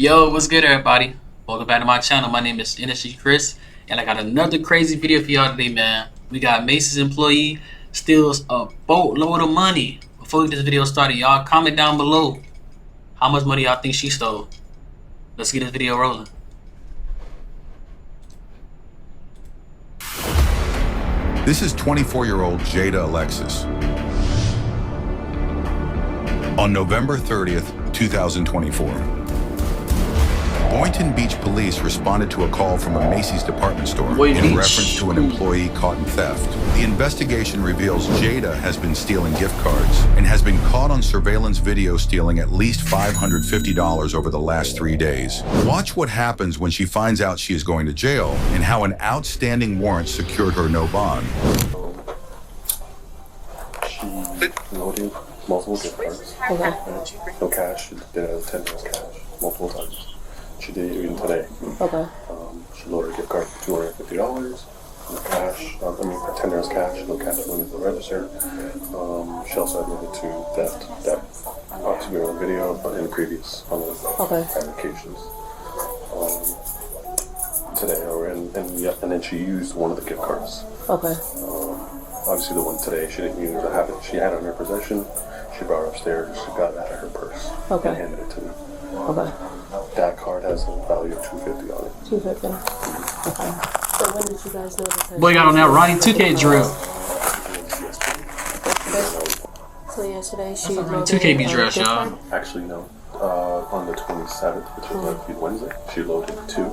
Yo, what's good, everybody? Welcome back to my channel. My name is NSG Chris, and I got another crazy video for y'all today, man. We got Macy's employee steals a boatload of money. Before we get this video started, y'all comment down below how much money y'all think she stole. Let's get this video rolling. This is 24-year-old Jada Alexis. On November 30th, 2024. Boynton Beach police responded to a call from a Macy's department store in reference to an employee caught in theft. The investigation reveals Jada has been stealing gift cards and has been caught on surveillance video stealing at least $550 over the last 3 days. Watch what happens when she finds out she is going to jail and how an outstanding warrant secured her no bond. She loaded multiple gift cards. No cash. She did it as $10 cash multiple times. She did it even today. Okay. She loaded a gift card for $250. No cash. For $10 cash. No cash went into the register. She also admitted to theft. That obviously we were on video, but in previous applications. Today, and then she used one of the gift cards. Okay. Obviously, the one today she didn't use. She had it in her possession. She brought it upstairs. She got it out of her purse. Okay. And handed it to me. Okay. That card has a value of $250 on it. $250. Okay. So when did you guys know this? Boy got on that Ronnie 2K drill. So yesterday she loaded 2K be dressed, y'all. Actually, no. On the 27th, which was like Wednesday, she loaded two,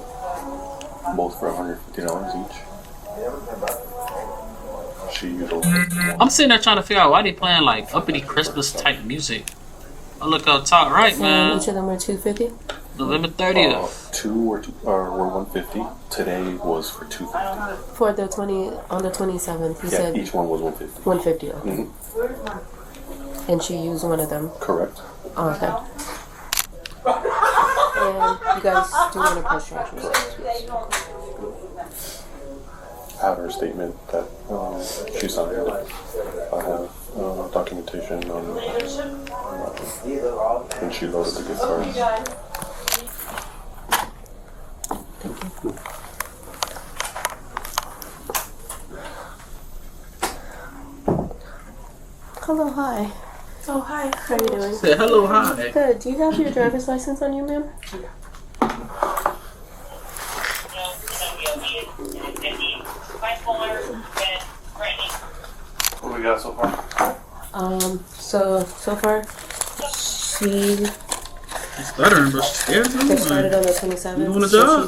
both for $150 each. She usually. I'm sitting there trying to figure out why they playing like uppity Christmas type music. I look up top right, man. Each of them were $250. November 30th. Two were $150. Today was for $250. For the on the 27th, you said each one was $150. $150. Okay. And she used one of them. Correct. Oh, okay. And you guys do want to press charges? I have her statement that she signed. I have documentation on when she loaded the gift cards. Thank you. Hello, hi. Oh, hi. How are you doing? Say hello, hi. Good. Do you have your driver's license on you, ma'am? What do we got so far? So far, she Stuttering, but she's scared of they started on the 27th. You doing a So job?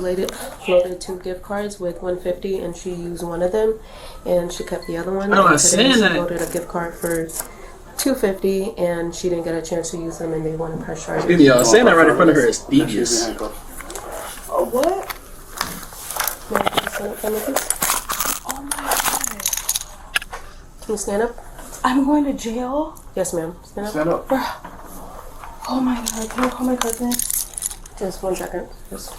she loaded two gift cards with $150, and she used one of them, and she kept the other one. I don't And today understand she that. loaded a gift card for $250, and she didn't get a chance to use them, and they want to press charges. Excuse me, y'all. Saying that right in front of her is devious. Oh, what? Ma'am, can you stand up for me, please? Oh, my God. Can you stand up? I'm going to jail? Yes, ma'am. Stand up. Stand up. Oh, my God. Can I call my cousin? Just 1 second. Just.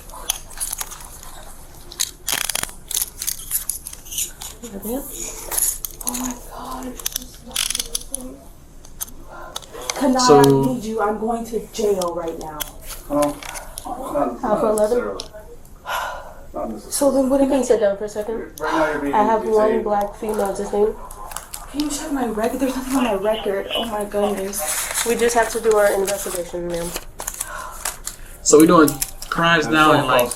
Oh, my God. Kanai, So- I need you. I'm going to jail right now. Alpha 11. So then what You am can I... sit down for a second. I have one black female. Just name. Can you check my record? There's nothing on my record. Oh, my goodness. We just have to do our investigation, ma'am. So we doing crimes now and like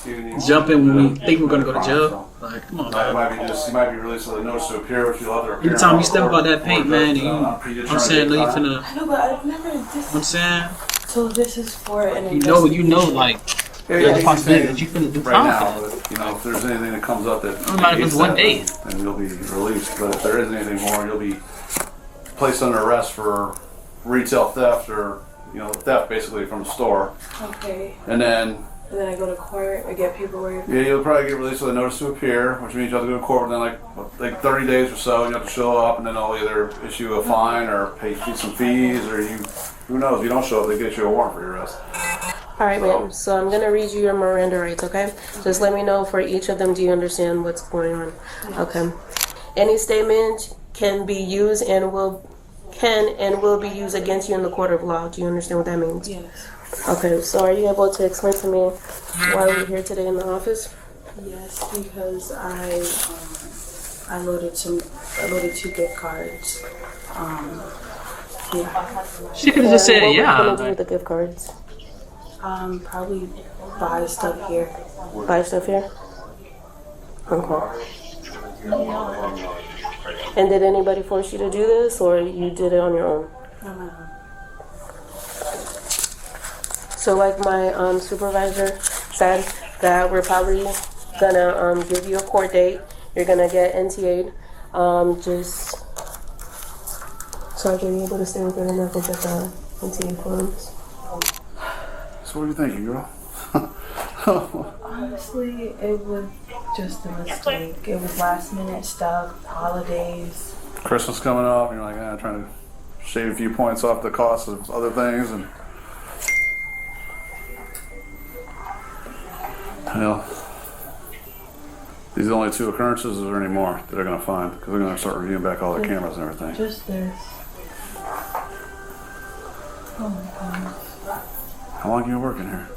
jumping when we think we're gonna go to jail? Like, come on, man. You might be released with a notice to appear, which you'll have to appear. Every time you step about that paint, man, you, I'm saying, no, you finna, I know, but I've never... I'm saying, So this is for an you know, like, there's a possibility that you finna do right time now, for that. but if there's anything that comes up that It might have been 1 day. then you'll be released. But if there isn't anything more, you'll be placed under arrest for retail theft or theft basically from a store. Okay. And then And then I go to court, I get paperwork. you'll probably get released with a notice to appear, which means you have to go to court within like 30 days or so. You have to show up, and then they'll either issue a fine or pay some fees, or who knows? If you don't show up, they get you a warrant for your arrest. All right, ma'am. So I'm gonna read you your Miranda rights, okay? Just let me know for each of them. Do you understand what's going on? Okay. Any statement can be used and will be used against you in the court of law. Do you understand what that means? Yes. Okay, so are you able to explain to me why we're here today in the office? Yes, because I loaded two gift cards. Yeah. She could have just said What were you yeah. gonna do with the gift cards? Probably buy stuff here. Buy stuff here? Okay. And did anybody force you to do this, or you did it on your own? On my own. So like my supervisor said, that we're probably gonna give you a court date. You're gonna get NTA'd. Just so I can be able to stay with her and not go get the NTA forms. So what are you thinking, girl? Honestly, it was just a mistake. It was last minute stuff, holidays. Christmas coming up, you're like, trying to shave a few points off the cost of other things, and these are only 2 occurrences. Is there any more that they're going to find? Because they're going to start reviewing back all their cameras and everything. Just this. Oh my goodness. How long have you been working here?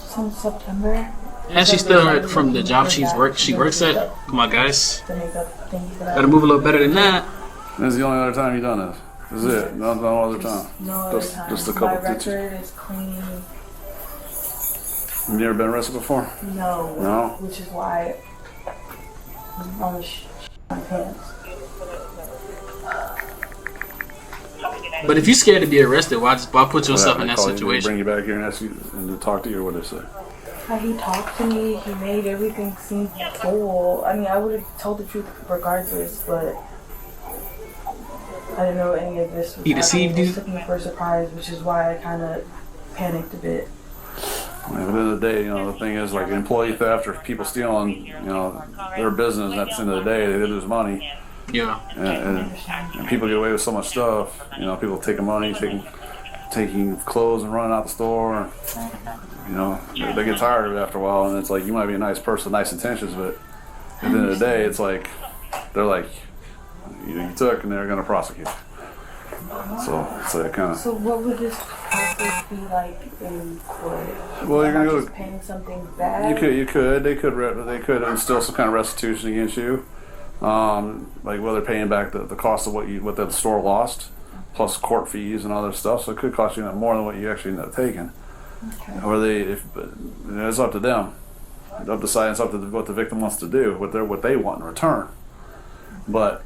Since September. And she's still from the job she works at. Come on, guys. The makeup, thank you for that. Gotta move a little better than that. This is the only other time you've done this. This is it. No other time. No other Just time. a couple. My record is clean. You've never been arrested before? No. No? Which is why I'm on my pants. But if you're scared to be arrested, why put yourself in that Bring situation? you back here and ask you and to talk to you, or what they say? He talked to me. He made everything seem cool. I mean, I would have told the truth regardless, but I didn't know any of this was He deceived you? It took me for a surprise, which is why I kind of panicked a bit. At the end of the day, the thing is, like, employee theft or people stealing, their business, at the end of the day, they lose money. Yeah. And people get away with so much stuff. People taking money, taking clothes and running out the store. They get tired of it after a while, and it's like, you might be a nice person, nice intentions, but at the end of the day, it's like, they're like, you took, and they're going to prosecute you. So it's like kind of. So what would this process be like in court? Well, you're gonna go. Just paying something back. You could. They could instill some kind of restitution against you, like whether paying back the cost of what the store lost, plus court fees and other stuff. So it could cost you more than what you actually end up taking. Okay. Or it's up to them. It's up to what the victim wants to do, what they want in return. But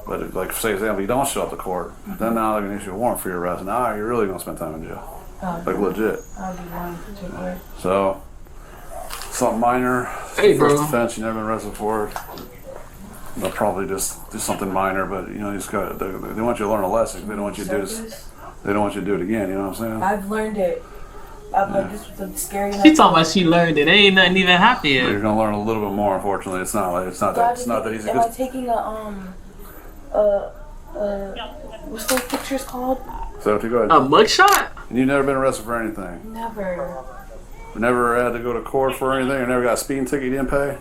like, say, for example, you don't show up to court, then now they're going to issue a warrant for your arrest. Now you're really going to spend time in jail. Like legit. I'll be willing to take it. So, something minor. Hey, bro. First offense, you never been arrested for it. They'll probably just do something minor, but you just got. They want you to learn a lesson. They don't want you to do this. They don't want you to do it again. You know what I'm saying? I've learned it. I've learned this was scary. She talking about she learned it. Ain't nothing even happened But yet. you're gonna learn a little bit more. Unfortunately, it's not that easy. Am I taking what's those pictures called? So if you go ahead. A mugshot? And you've never been arrested for anything. Never. Never had to go to court for anything. Or never got a speeding ticket you didn't pay.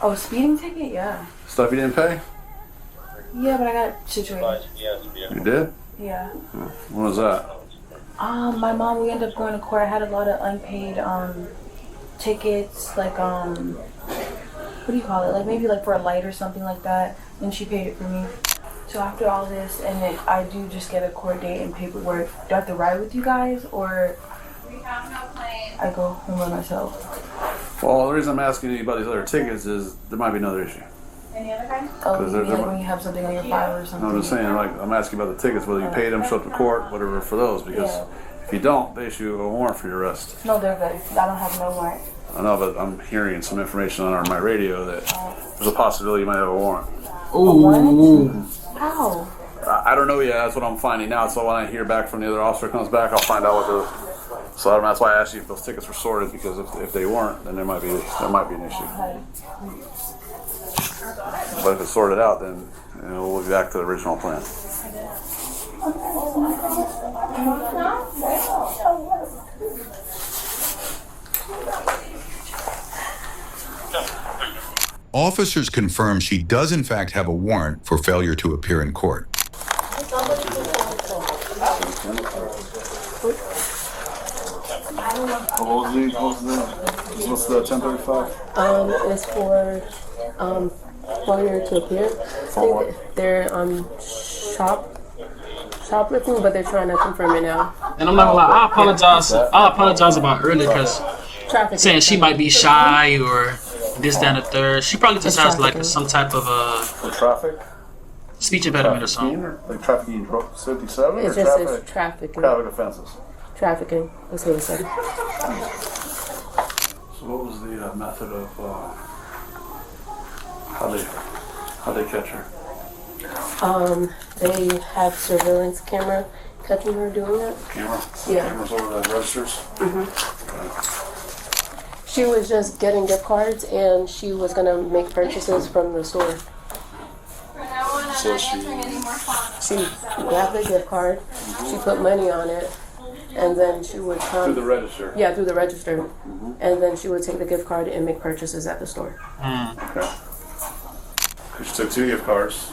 Oh, speeding ticket? Yeah. Stuff you didn't pay. Yeah, but I got situated. You did? Yeah. When was that? My mom, we ended up going to court. I had a lot of unpaid tickets, like what do you call it? Like maybe like for a light or something like that, and she paid it for me. So after all this, and then I do just get a court date and paperwork. Do I have to ride with you guys, or I go home by myself? Well, the reason I'm asking you about these other tickets is there might be another issue. Any other kind? Oh, you mean like when you have something on your file or something? I'm just saying, like, I'm asking about the tickets, whether you paid them, show up to court, whatever, for those, because if you don't, they issue a warrant for your arrest. No, they're good. I don't have no warrant. I know, but I'm hearing some information on my radio that there's a possibility you might have a warrant. Ooh. How? I don't know yet. That's what I'm finding out. So when I hear back from the other officer comes back, I'll find out what the. So that's why I asked you if those tickets were sorted, because if they weren't, then there might be an issue. But if it's sorted out, then we'll be back to the original plan. Officers confirm she does in fact have a warrant for failure to appear in court. What's the 1035? It's for failure to appear. I think they're shoplifting, but they're trying to confirm it now. And I'm not gonna lie, I apologize about earlier because Traffic. saying she might be shy or this, that, and the third. She probably just has like some type of For traffic? speech impediment or something. Like trafficking 57 It's or just traffic? it's trafficking. Traffic offenses. Trafficking. That's what it said. So what was the method of how they catch her? They have surveillance camera catching her doing it. Camera? Yeah. Cameras over the registers? She was just getting gift cards and she was gonna make purchases from the store. So she grabbed the gift card, she put money on it, and then she would come. through the register? Yeah, through the register. And then she would take the gift card and make purchases at the store. Okay. She took 2 gift cards.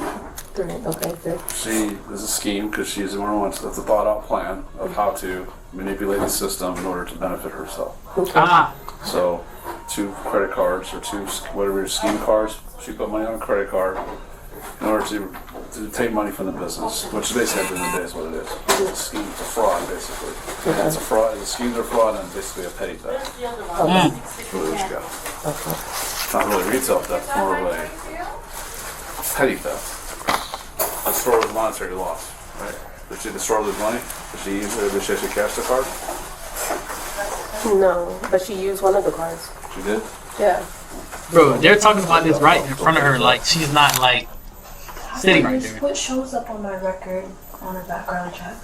3. Okay, 3. She is a scheme because she's the one who wants. That's a thought out plan of how to manipulate the system in order to benefit herself. So 2 credit cards or 2 whatever your scheme cards. She put money on a credit card in order to take money from the business, which is basically at the end of the day is what it is. It's a scheme, it's a fraud basically. It's a fraud. The schemes are fraud and basically a petty theft. That's really what you got. It's not really retail theft, it's more of a petty theft. The store was monetary loss, right? Did she store lose money? Did she actually cash the card? No, but she used one of the cards. She did? Yeah. Bro, they're talking about this right in front of her, like she's not like sitting right there. What shows up on my record on a background check?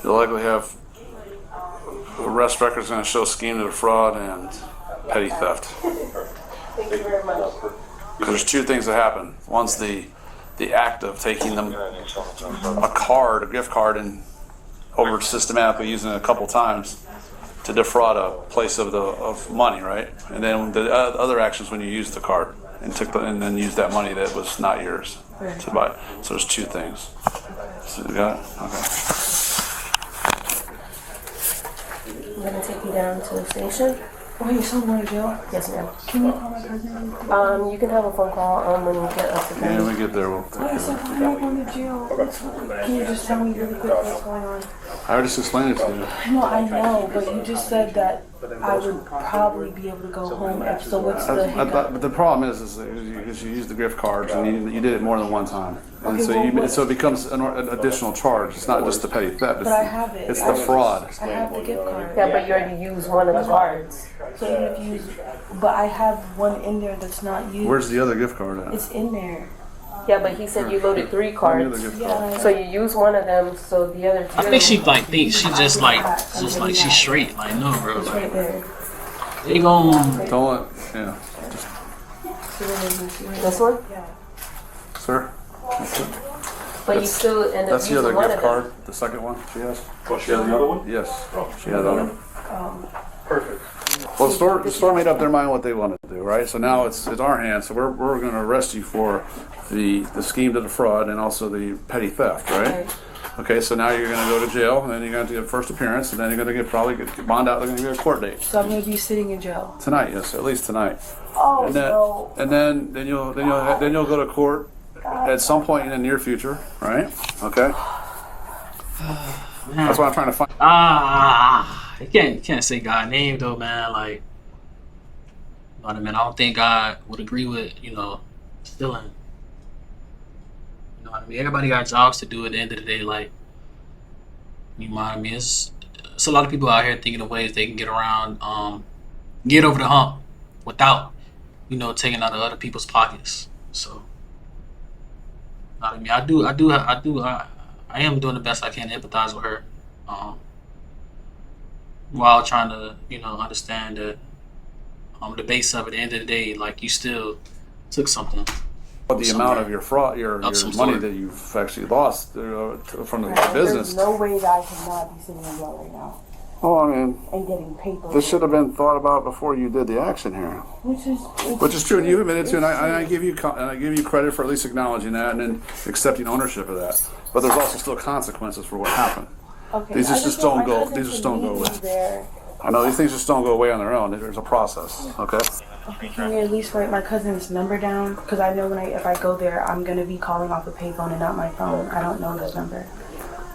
You'll likely have arrest records going to show scheme to defraud and petty theft. Thank you very much. Because there's 2 things that happen. One's the act of taking them a gift card, and over systematically using it a couple times to defraud a place of money, right? And then the other actions when you use the card and and then use that money that was not yours to buy. So there's 2 things. So you got it? Okay. I'm gonna take you down to the station. Oh, you're still going to jail? Yes, ma'am. Can you call my cousin? You can have a phone call when you get up to Yeah, when we get there, we'll take care Alright, so of it. I'm not going to jail. Can you just tell me really quick what's going on? I already just explained it to you. No, I know, but you just said that I would probably be able to go home. So what's the hiccup? But the problem is because you use the gift cards and you did it more than one time, and Okay, so it becomes an additional charge. It's not just the petty theft. But I have it. It's the fraud. I have the gift card. Yeah, but you already used one of the cards. So even if you use, but I have one in there that's not used. Where's the other gift card at? It's in there. Yeah, but he said you loaded 3 cards. Yeah. So you use one of them, so the other 2. I think she thinks she just like she's straight. Like no, bro. It's right Like there. they gon' Don't let, yeah. This one? Sir? But you still end up That's the using other one gift of them. card, the second one she has? Oh, she has another one? Yes, she has another. Perfect. Well, the store made up their mind what they wanted to do, right? So now it's our hands. So we're going to arrest you for the scheme to defraud and also the petty theft, right? Okay, so now you're going to go to jail, and then you're going to get first appearance, and then you're going to probably get bond out. They're going to get a court date So I'm going to be sitting in jail. tonight. Yes, at least tonight. Oh And then no. and then you'll go to court at some point in the near future, right? Okay. That's what I'm trying to find. you can't say God's name though, man. Like, you know what I mean? I don't think God would agree with stealing. You know what I mean? Everybody got jobs to do at the end of the day. Like, you know what I mean? It's a lot of people out here thinking of ways they can get around, get over the hump without, taking out of other people's pockets. So, you know what I mean? I am doing the best I can to empathize with her, while trying to, understand that the base of it, at the end of the day, like, you still took something. The amount of your fraud, your money sort. that you've actually lost from the There's business. no way that I cannot be sitting in jail right now Oh, I mean, and getting paper. this should have been thought about before you did the action here. Which is true, and you admitted to, and I give you credit for at least acknowledging that and then accepting ownership of that. but there's also still consequences for what happened. Okay. These I just want don't my go. cousin These just to don't go meet away. me there. I know these things just don't go away on their own. There's a process. Okay. Okay, can we at least write my cousin's number down? Because I know if I go there, I'm gonna be calling off a payphone and not my phone. I don't know his number.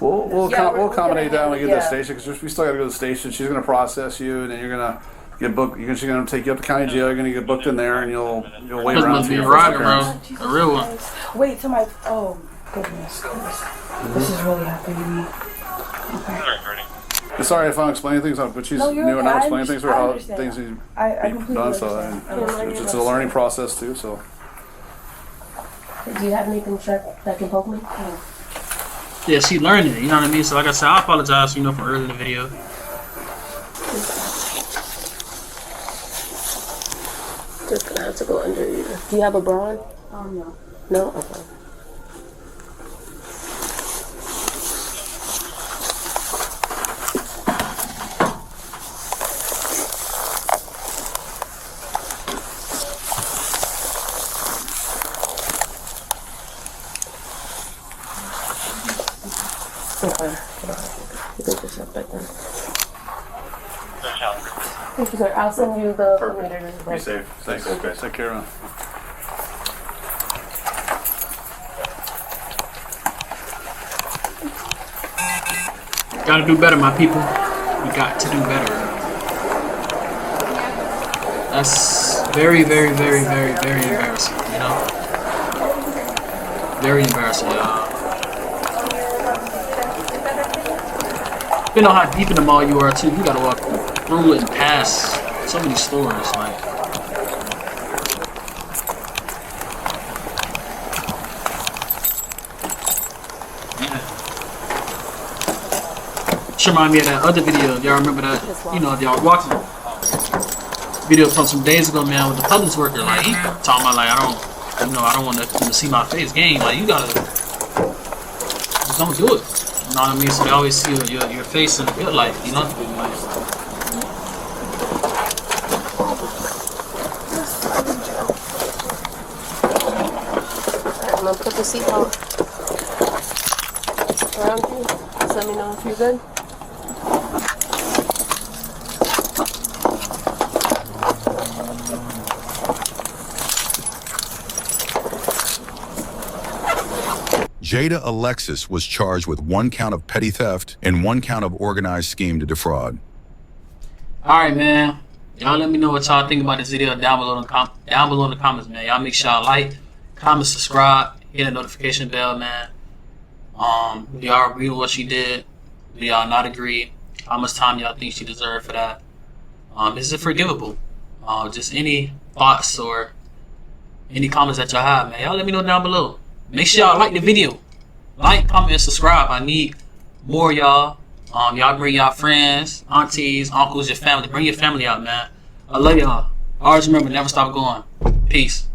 We'll accommodate that when we get to the yeah. station because we still got to go to the station. She's going to process you, and then you're going to get booked. She's going to take you up to county jail. You're going to get booked in there, and you'll wait This around. must for be a your first rider, appearance. bro. A real one. Wait till my goodness. This is really happening to me. Okay. It's sorry if I'm explaining things, but she's No, you're new and okay. I'm explaining things for I how understand. things need I to be completely done. So understand. it's a learning process too. So Do you have anything sharp that can poke me? Yeah, she learning it, you know what I mean? So like I said, I apologize, for earlier in the video. Just gonna have to go under you. Do you have a bra on? No. No? Okay. Okay. You can just have back then. Thank you, sir. I'll send you the meter. be safe. Thanks. Okay. Take care, man. Gotta do better, my people. We got to do better. That's very, very, very, very, very embarrassing, Very embarrassing, y'all. Depending on how deep in the mall you are, too, you gotta walk through and past so many stores, like. Should remind me of that other video. Y'all remember that? If y'all watching video from some days ago, man, with the Publix worker, like he talking about like I don't want to see my face. Gang, like you gotta just don't do it. You know what I mean? So they always see your face in a good light. Like, I'm gonna put the seatbelt around you. Just let me know if you're good. Jada Alexis was charged with 1 count of petty theft and 1 count of organized scheme to defraud. alright, man. Y'all let me know what y'all think about this video down below in the comments, man. Y'all make sure y'all like, comment, subscribe, hit the notification bell, man. Do y'all agree with what she did? Do y'all not agree? How much time y'all think she deserved for that? Is it forgivable? Just any thoughts or any comments that y'all have, man. Y'all let me know down below. Make sure y'all like the video. Like, comment, and subscribe. I need more y'all. Y'all bring y'all friends, aunties, uncles, your family. Bring your family out, man. I love y'all. Always remember, never stop going. Peace.